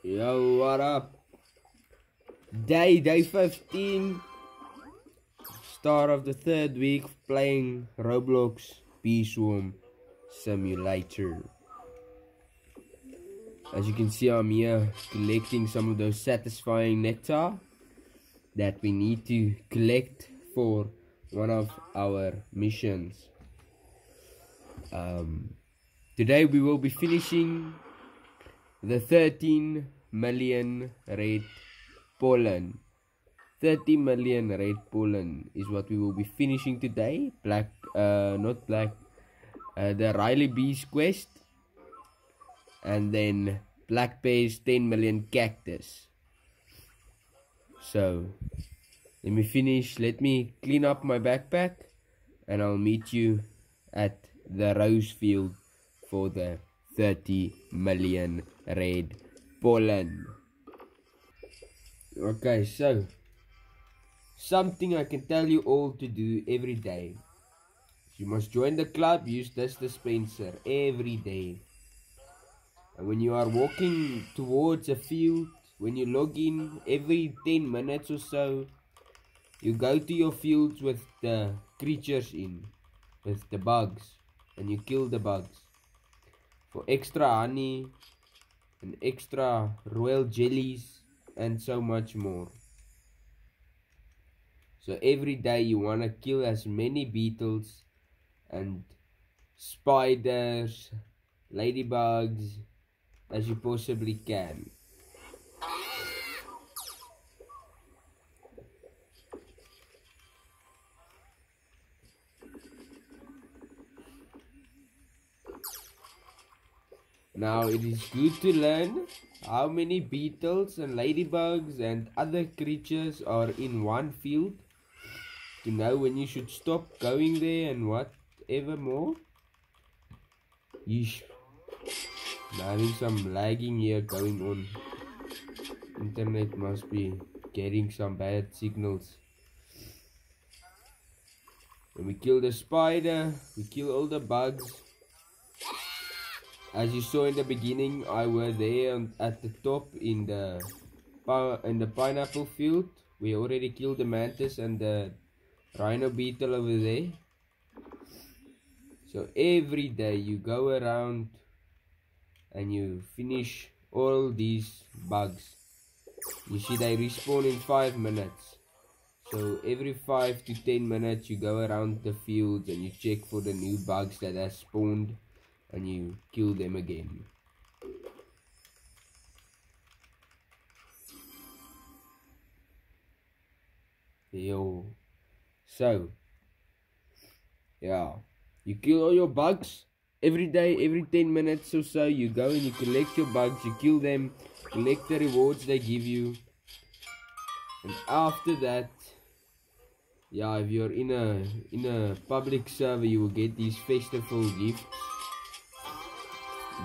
Yo, what up? Day 15. Start of the third week playing Roblox Bee Swarm Simulator. As you can see, I'm here collecting some of those satisfying nectar that we need to collect for one of our missions. Today we will be finishing the 13 million red pollen. 30 million red pollen is what we will be finishing today. The Riley Bees quest, and then Black Bear's 10 million cactus. So let me clean up my backpack, and I'll meet you at the rose field for the 30 million red pollen. Okay, so something I can tell you all to do every day. You must join the club, use this dispenser every day. And when you are walking towards a field, when you log in every 10 minutes or so, you go to your fields with the creatures in, with the bugs, and you kill the bugs for extra honey and extra royal jellies and so much more. So every day you want to kill as many beetles and spiders, ladybugs as you possibly can. Now it is good to learn how many beetles and ladybugs and other creatures are in one field, to know when you should stop going there and whatever more. Yeesh. I'm having some lagging here going on. Internet must be getting some bad signals. When we kill the spider, we kill all the bugs. As you saw in the beginning, I was there at the top in the pineapple field. We already killed the mantis and the rhino beetle over there. So every day you go around and you finish all these bugs. You see they respawn in 5 minutes. So every 5 to 10 minutes you go around the fields and you check for the new bugs that have spawned, and you kill them again. Yo. So, yeah, you kill all your bugs every day, every 10 minutes or so. You go and you collect your bugs, you kill them, collect the rewards they give you, and after that, yeah, if you're in a public server, you will get these festival gifts.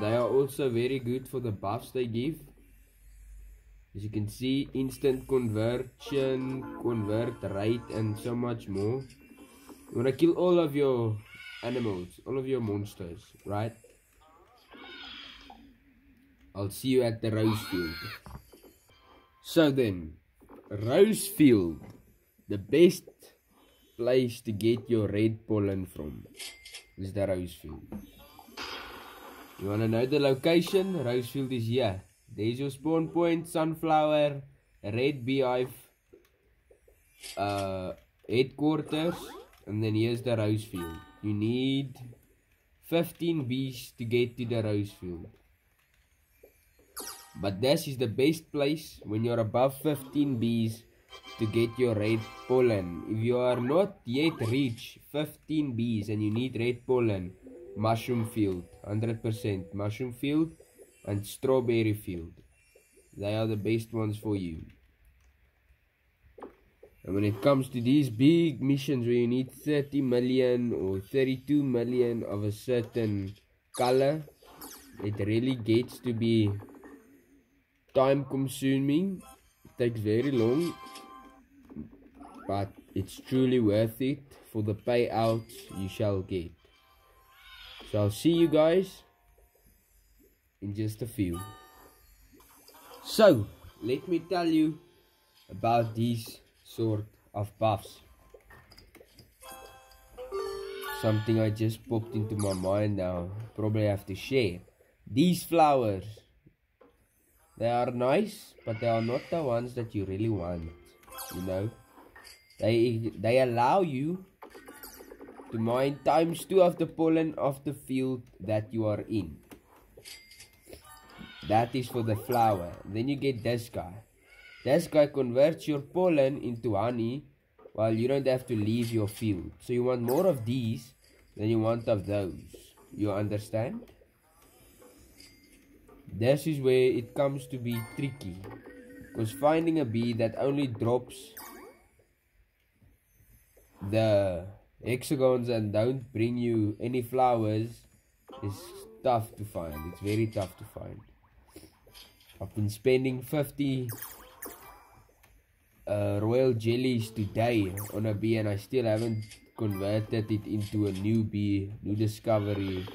They are also very good for the buffs they give. As you can see, instant conversion, convert rate, and so much more. You want to kill all of your animals, all of your monsters, right? I'll see you at the rose field. So then, rose field, the best place to get your red pollen from is the rose field. You want to know the location? Rosefield is here. There's your spawn point, sunflower, red beehive, headquarters, and then here's the Rosefield. You need 15 bees to get to the Rosefield. But this is the best place when you're above 15 bees to get your red pollen. If you are not yet reached 15 bees and you need red pollen, mushroom field, 100%. Mushroom field and strawberry field. They are the best ones for you. And when it comes to these big missions where you need 30 million or 32 million of a certain color, it really gets to be time consuming. It takes very long, but it's truly worth it for the payouts you shall get. So I'll see you guys in just a few. So, let me tell you about these sort of buffs. Something I just popped into my mind now, probably have to share. These flowers, they are nice, but they are not the ones that you really want, you know. They allow you to mine ×2 of the pollen of the field that you are in. That is for the flower. Then you get this guy. This guy converts your pollen into honey while you don't have to leave your field. So you want more of these than you want of those. You understand? This is where it comes to be tricky. Because finding a bee that only drops the hexagons and don't bring you any flowers is tough to find. It's very tough to find. I've been spending 50 royal jellies today on a bee, and I still haven't converted it into a new bee, new discovery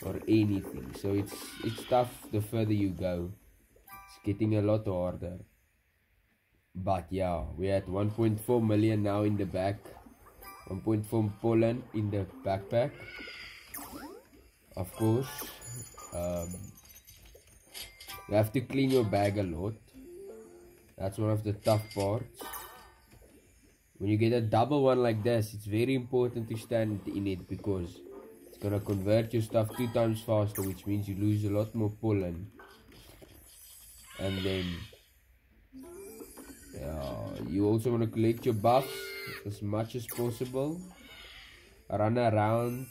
or anything. So it's tough the further you go. It's getting a lot harder. But yeah, we're at 1.4 million now in the back. 1.4 pollen in the backpack. Of course, you have to clean your bag a lot. That's one of the tough parts. When you get a double one like this, it's very important to stand in it, because it's gonna convert your stuff 2 times faster, which means you lose a lot more pollen. And then you also want to collect your buffs as much as possible. Run around.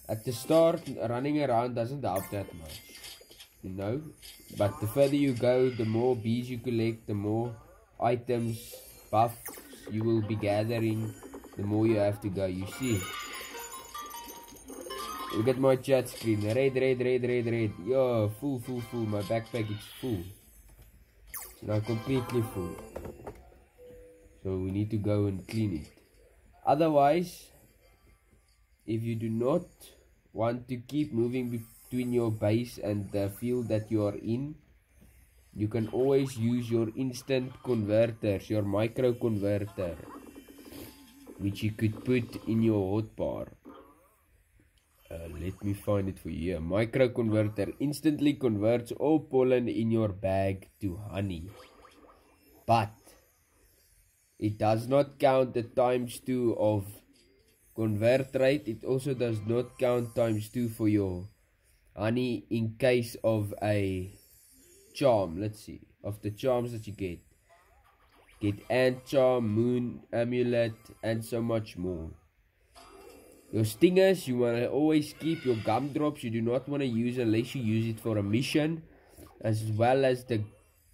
At the start, running around doesn't help that much, you know. But the further you go, the more bees you collect, the more items, buffs you will be gathering, the more you have to go. You see, look at my chat screen. Red. Yo, full. My backpack is full. It's now completely full. So we need to go and clean it. Otherwise, if you do not want to keep moving between your base and the field that you are in, you can always use your instant converters, your micro converter, which you could put in your hotbar. Let me find it for you. A micro converter instantly converts all pollen in your bag to honey. But it does not count the ×2 of convert rate. It also does not count ×2 for your honey in case of a charm. Let's see, of the charms that you get ant charm, moon amulet, and so much more. Your stingers, you want to always keep. Your gumdrops, you do not want to use unless you use it for a mission, as well as the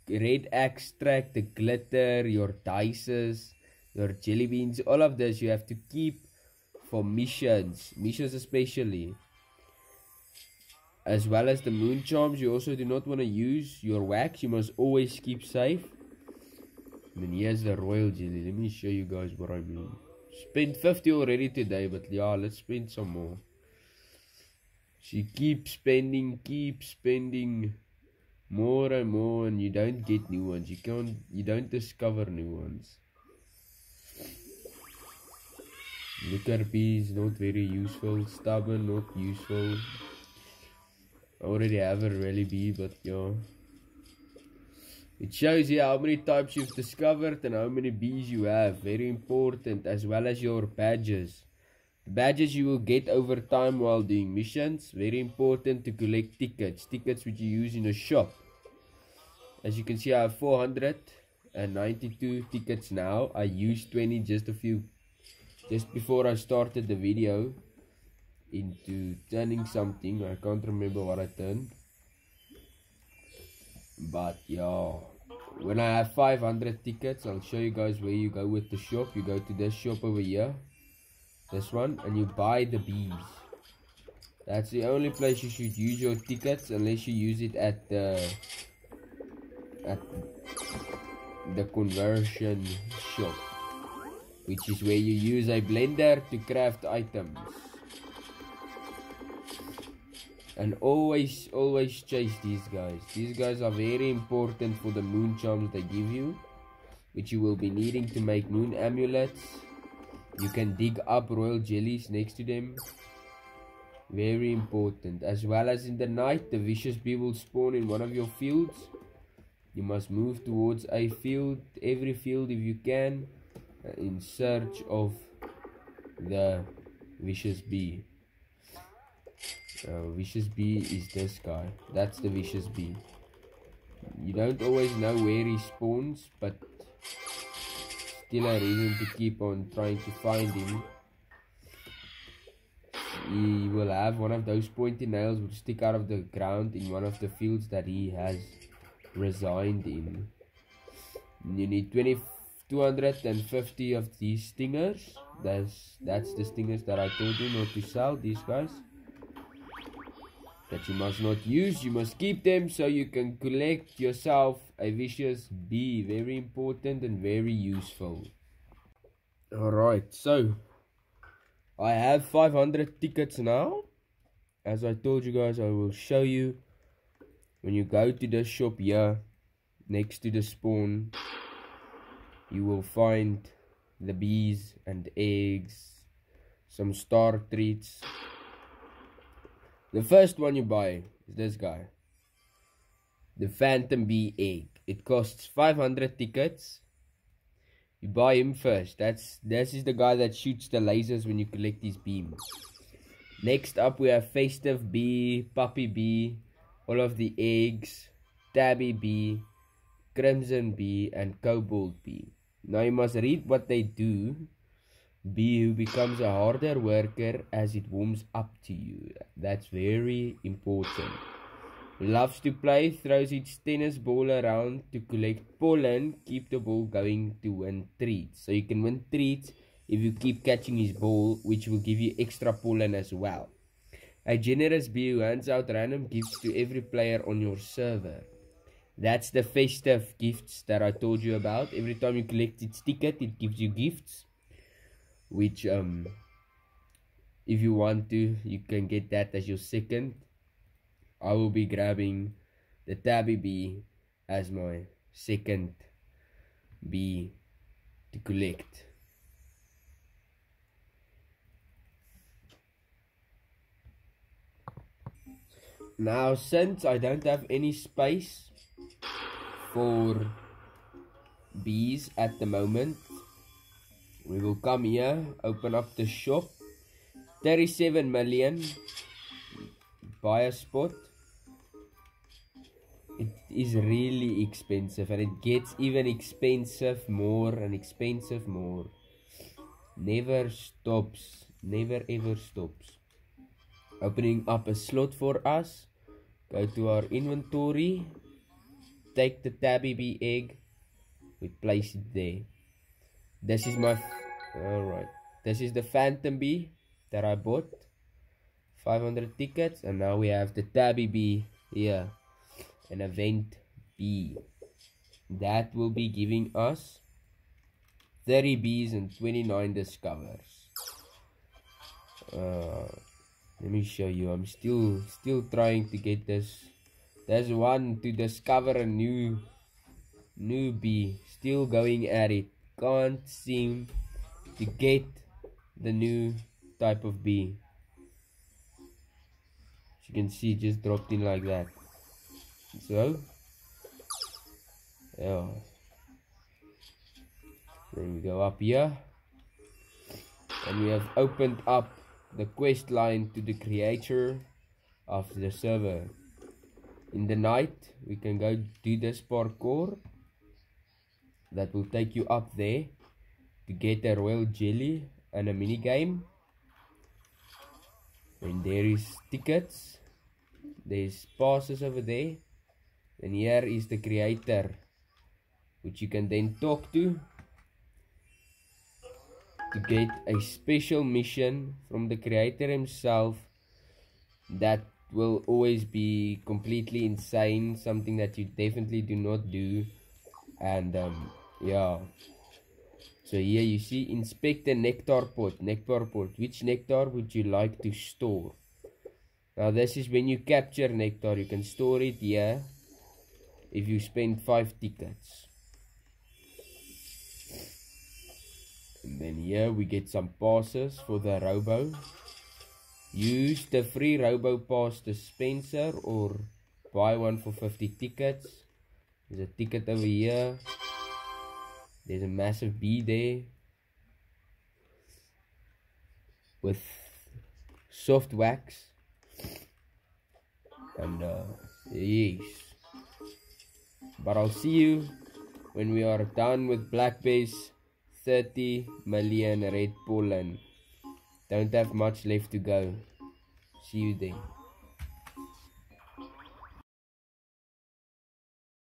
red extract, the glitter, your dices, your jelly beans. All of this you have to keep for missions especially. As well as the moon charms, you also do not want to use. Your wax, you must always keep safe. And then here's the royal jelly. Let me show you guys what I mean. Spent 50 already today, but yeah, let's spend some more. So you keep spending more and more, and you don't get new ones. You don't discover new ones. Liquor bees, not very useful. Stubborn, not useful. I already have a rally bee, but yeah. It shows you how many types you've discovered and how many bees you have. Very important, as well as your badges. The badges you will get over time while doing missions. Very important to collect tickets. Tickets which you use in a shop. As you can see, I have 492 tickets now. I used 20 just before I started the video into turning something. I can't remember what I turned. But yeah, when I have 500 tickets, I'll show you guys where you go with the shop. You go to this shop over here, this one, and you buy the bees. That's the only place you should use your tickets, unless you use it at the conversion shop, which is where you use a blender to craft items. And always chase these guys. These guys are very important for the moon charms they give you, which you will be needing to make moon amulets. You can dig up royal jellies next to them. Very important. As well as in the night, the vicious bee will spawn in one of your fields. You must move towards a field, every field if you can, in search of the vicious bee. Vicious bee is this guy. That's the vicious bee. You don't always know where he spawns, but still a reason to keep on trying to find him. He will have one of those pointy nails which stick out of the ground in one of the fields that he has resigned in. You need 250 of these stingers. That's the stingers that I told you not to sell, these guys. That you must not use. You must keep them so you can collect yourself a vicious bee. Very important and very useful. Alright, so I have 500 tickets now. As I told you guys, I will show you. When you go to the shop here, next to the spawn, you will find the bees and eggs, some star treats. The first one you buy is this guy, the Phantom Bee egg. It costs 500 tickets. You buy him first. This is the guy that shoots the lasers when you collect his beams. Next up we have Festive Bee, Puppy Bee, all of the eggs, Tabby Bee, Crimson Bee, and Cobalt Bee. Now you must read what they do. Bee who becomes a harder worker as it warms up to you. That's very important. Loves to play, throws its tennis ball around to collect pollen, keep the ball going to win treats. So you can win treats if you keep catching his ball, which will give you extra pollen as well. A generous bee who hands out random gifts to every player on your server. That's the festive gifts that I told you about. Every time you collect its ticket, it gives you gifts. Which, if you want to, you can get that as your second. I will be grabbing the Tabby Bee as my second bee to collect. Now, since I don't have any space for bees at the moment, we will come here, open up the shop, 37 million, buy a spot. It is really expensive and it gets even expensive more and expensive more. Never stops, never ever stops. Opening up a slot for us, go to our inventory, take the Tabby Bee egg, we place it there. This is my, alright, this is the Phantom Bee that I bought, 500 tickets, and now we have the Tabby Bee here, an event bee. That will be giving us 30 bees and 29 discovers. Let me show you, I'm still trying to get this. There's one to discover a new bee, still going at it. Can't seem to get the new type of bee. As you can see, just dropped in like that. So yeah, then we go up here and we have opened up the quest line to the creator of the server. In the night we can go do this parkour that will take you up there to get a royal jelly and a mini game. And there is tickets, there's passes over there, and here is the creator, which you can then talk to get a special mission from the creator himself that will always be completely insane, something that you definitely do not do. And yeah, so here you see, inspect the nectar pot. Which nectar would you like to store? Now this is when you capture nectar. You can store it here if you spend 5 tickets. And then here we get some passes for the Robo. Use the free Robo Pass dispenser or buy one for 50 tickets. There's a ticket over here. There's a massive bee there with soft wax. And yes. But I'll see you when we are done with Black Base 30 million Red Bull and don't have much left to go. See you then.